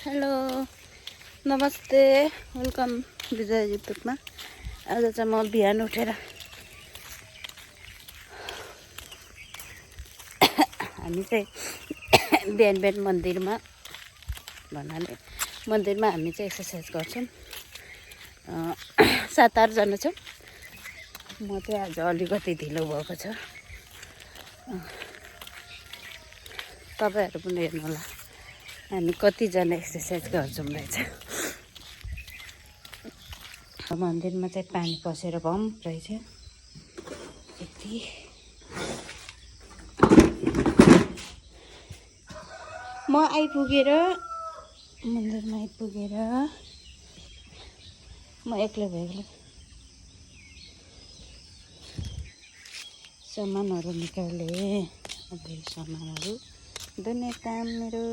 Hello नमस्ते welcome विजय युट्युबमा। आज चाहिँ म बिहान उठेर हामी चाहिँ बिहान मन्दिरमा भन्नाले मन्दिरमा हामी चाहिँ एक्सर्साइज गर्छौँ। 7-8 जना छौँ। म चाहिँ आज अलिकति ढिलो भएको छ। तपाईहरु पनि हेर्नु होला हामी कतिजना एक्सर्साइज गर्छौँ रहेछ। मन्दिरमा चाहिँ पानी पसेर बम्प रहेछ। यति म आइपुगेर मन्दिरमा आइपुगेर म एक्लै भएँ। सामानहरू निकालेँ। अझै सामानहरू धुने काम मेरो।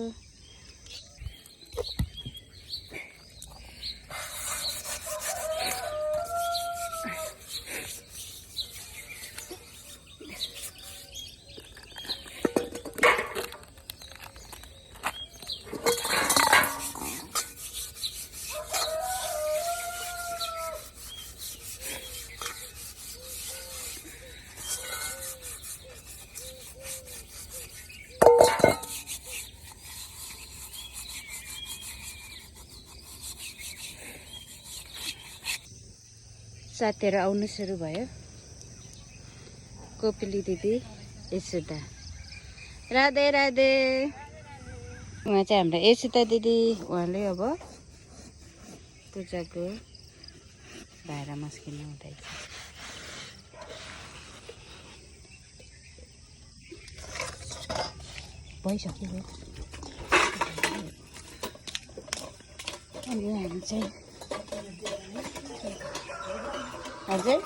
साथीहरू आउनु सुरु भयो। कोपिली दिदी, यशोदा, राधे राधे। उहाँ चाहिँ हाम्रो यशोदा दिदी। उहाँले अब पूजाको भाइरा मस्किनु हुँदैछ। भइसक्यो। अनि हामी चाहिँ हजुर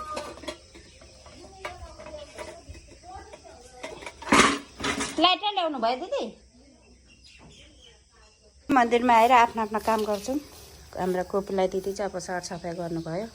लाइटर ल्याउनु भयो दिदी। मन्दिरमा आएर आफ्नो आफ्नो काम गर्छौँ। हाम्रो कोपिला दिदी चाहिँ अब सरसफाइ गर्नुभयो।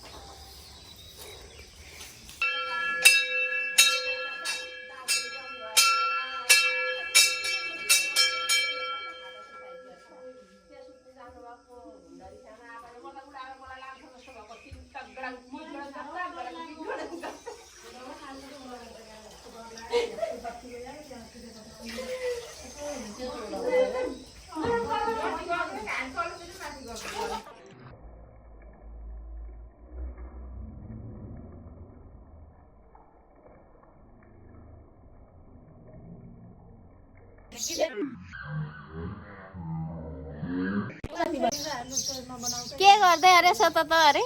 के गर्दै अरे सत त अरे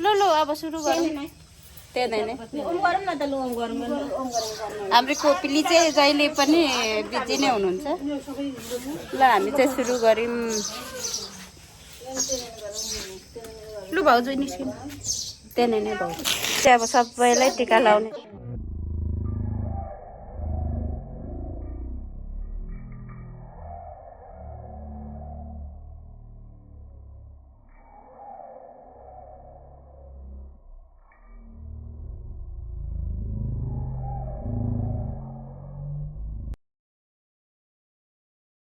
लु लु अब सुरु गरौँ। हाम्रो कोपिली चाहिँ जहिले पनि बिजी नै हुनुहुन्छ। ल हामी चाहिँ सुरु गरौँ। लु भाउजू निस्किनु। त्यहाँ नै भाउजू चाहिँ अब सबैलाई टिका लाउने।